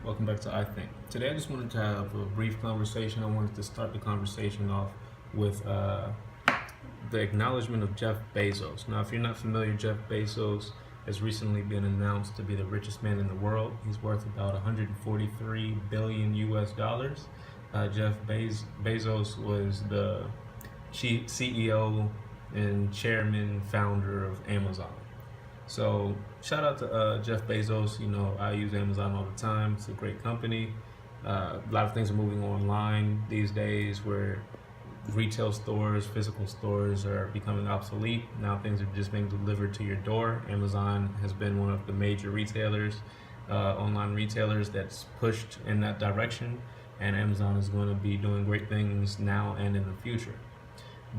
Welcome back to I Think. Today I just wanted to have a brief conversation. I wanted to start the conversation off with the acknowledgement of Jeff Bezos. Now, if you're not familiar, Jeff Bezos has recently been announced to be the richest man in the world. He's worth about 143 billion US dollars. Bezos was the CEO and chairman, founder of Amazon. So shout out to Jeff Bezos. You know, I use Amazon all the time. It's a great company. A lot of things are moving online these days where retail stores, physical stores are becoming obsolete. Now things are just being delivered to your door. Amazon has been one of the major retailers, online retailers that's pushed in that direction. And Amazon is going to be doing great things now and in the future.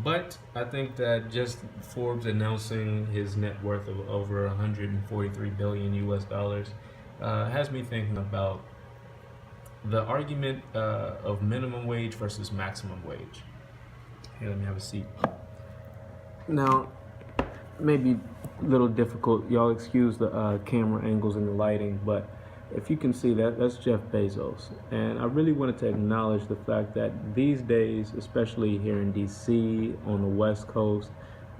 But I think that just Forbes announcing his net worth of over 143 billion US dollars has me thinking about the argument of minimum wage versus maximum wage. Here, let me have a seat. Now, maybe a little difficult. Y'all excuse the camera angles and the lighting, but if you can see that's Jeff Bezos. And I really wanted to acknowledge the fact that these days, especially here in DC, on the West Coast,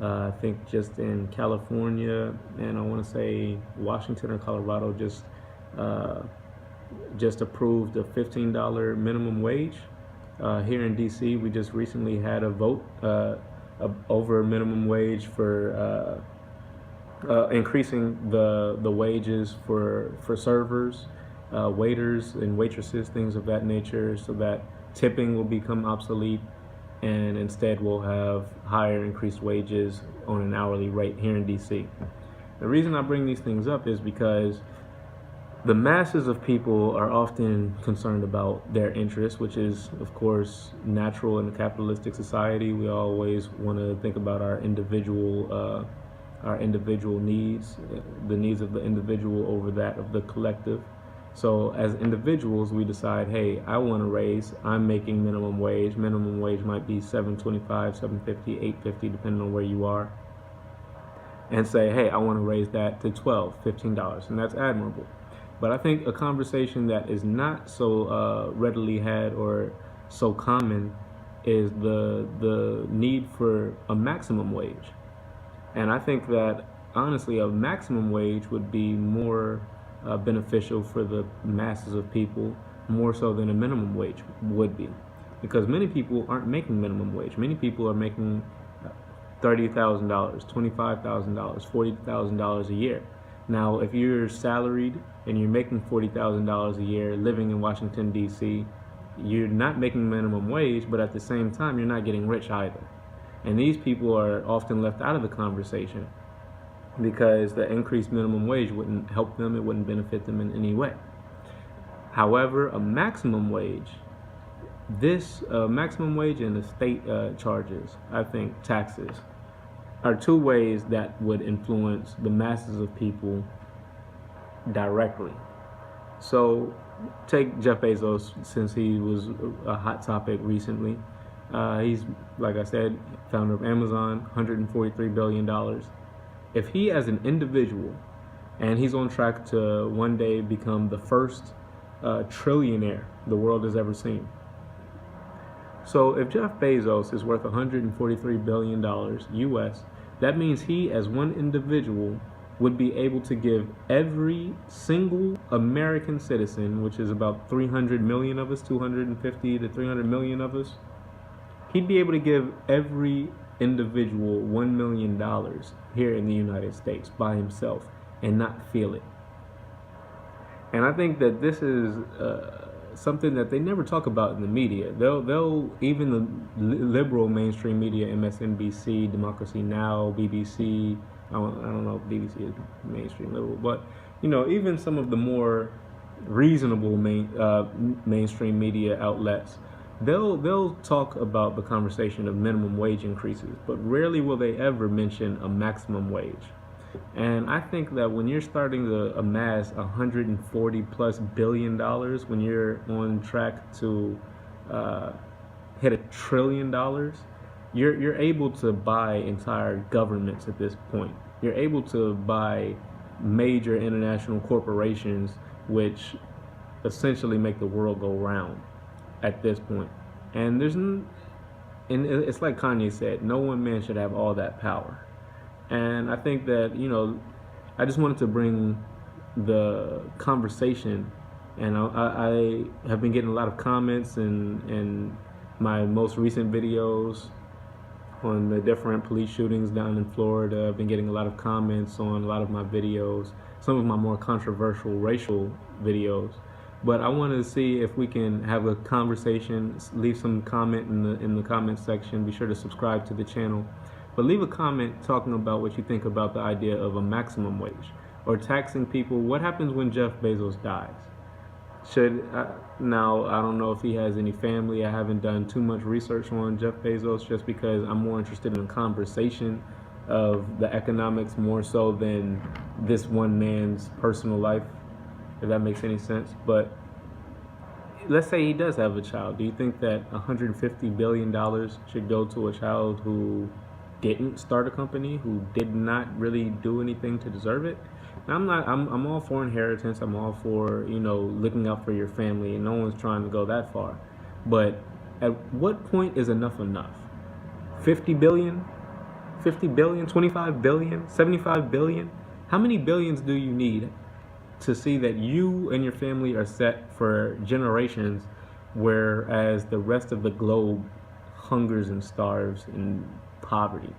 I think just in California, and I want to say Washington or Colorado just approved a $15 minimum wage. Here in DC, we just recently had a vote over minimum wage for increasing the wages for servers, waiters and waitresses, things of that nature, so that tipping will become obsolete, and instead we'll have higher increased wages on an hourly rate here in DC. The reason I bring these things up is because the masses of people are often concerned about their interests, which is, of course, natural in a capitalistic society. We always want to think about our individual needs, the needs of the individual over that of the collective. So as individuals, we decide, hey, I want to raise, I'm making minimum wage. Minimum wage might be $7.25, $7.50, $8.50, depending on where you are. And say, hey, I want to raise that to $12, $15, and that's admirable. But I think a conversation that is not so readily had or so common is the need for a maximum wage. And I think that, honestly, a maximum wage would be more beneficial for the masses of people, more so than a minimum wage would be. Because many people aren't making minimum wage. Many people are making $30,000, $25,000, $40,000 a year. Now, if you're salaried and you're making $40,000 a year living in Washington, D.C., you're not making minimum wage, but at the same time, you're not getting rich either. And these people are often left out of the conversation because the increased minimum wage wouldn't help them, it wouldn't benefit them in any way. However, a maximum wage, this maximum wage and the state charges, I think taxes, are two ways that would influence the masses of people directly. So take Jeff Bezos, since he was a hot topic recently. He's, like I said, founder of Amazon, $143 billion. If he, as an individual, and he's on track to one day become the first trillionaire the world has ever seen. So if Jeff Bezos is worth $143 billion US, that means he, as one individual, would be able to give every single American citizen, which is about 300 million of us, 250 to 300 million of us, he'd be able to give every individual $1 million here in the United States by himself and not feel it. And I think that this is something that they never talk about in the media. They'll even the liberal mainstream media, MSNBC, Democracy Now, BBC. I don't know if BBC is mainstream liberal, but you know, even some of the more reasonable mainstream media outlets, they'll talk about the conversation of minimum wage increases, but rarely will they ever mention a maximum wage. And I think that when you're starting to amass $140+ billion, when you're on track to hit $1 trillion, you're able to buy entire governments at this point. You're able to buy major international corporations, which essentially make the world go round at this point. And and it's like Kanye said, no one man should have all that power. And I think that, I just wanted to bring the conversation, and I have been getting a lot of comments in my most recent videos on the different police shootings down in Florida. I've been getting a lot of comments on a lot of my videos, some of my more controversial racial videos. But I wanted to see if we can have a conversation. Leave some comment in the comment section. Be sure to subscribe to the channel. But leave a comment talking about what you think about the idea of a maximum wage or taxing people. What happens when Jeff Bezos dies? Now, I don't know if he has any family. I haven't done too much research on Jeff Bezos, just because I'm more interested in the conversation of the economics more so than this one man's personal life, if that makes any sense. But let's say he does have a child. Do you think that $150 billion should go to a child who didn't start a company, who did not really do anything to deserve it? I'm all for inheritance. I'm all for, looking out for your family, and no one's trying to go that far. But at what point is enough enough? 50 billion? 50 billion? 25 billion? 75 billion? How many billions do you need to see that you and your family are set for generations, whereas the rest of the globe hungers and starves in poverty?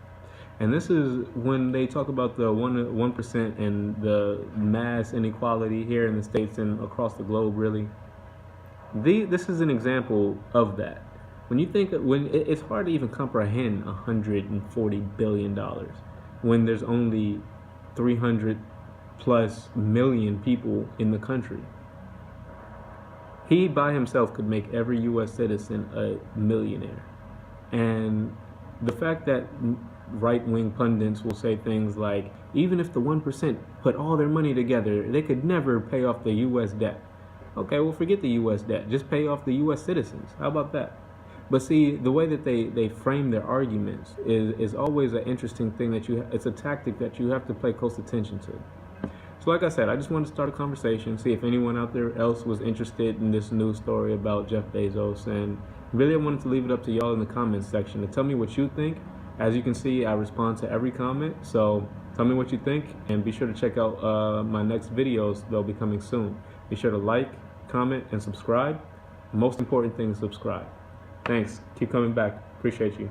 And this is when they talk about the 1% and the mass inequality here in the States and across the globe, really. This is an example of that. When you think, it's hard to even comprehend $140 billion when there's only 300 plus million people in the country. He by himself could make every U.S. citizen a millionaire. And the fact that right-wing pundits will say things like, even if the 1% put all their money together, they could never pay off the U.S. debt. Okay, well, forget the U.S. debt. Just pay off the U.S. citizens. How about that? But see, the way that they frame their arguments is always an interesting thing it's a tactic that you have to pay close attention to. So like I said, I just wanted to start a conversation, see if anyone out there else was interested in this news story about Jeff Bezos. And really, I wanted to leave it up to y'all in the comments section to tell me what you think. As you can see, I respond to every comment, so tell me what you think, and be sure to check out my next videos. They'll be coming soon. Be sure to like, comment, and subscribe. Most important thing is subscribe. Thanks. Keep coming back. Appreciate you.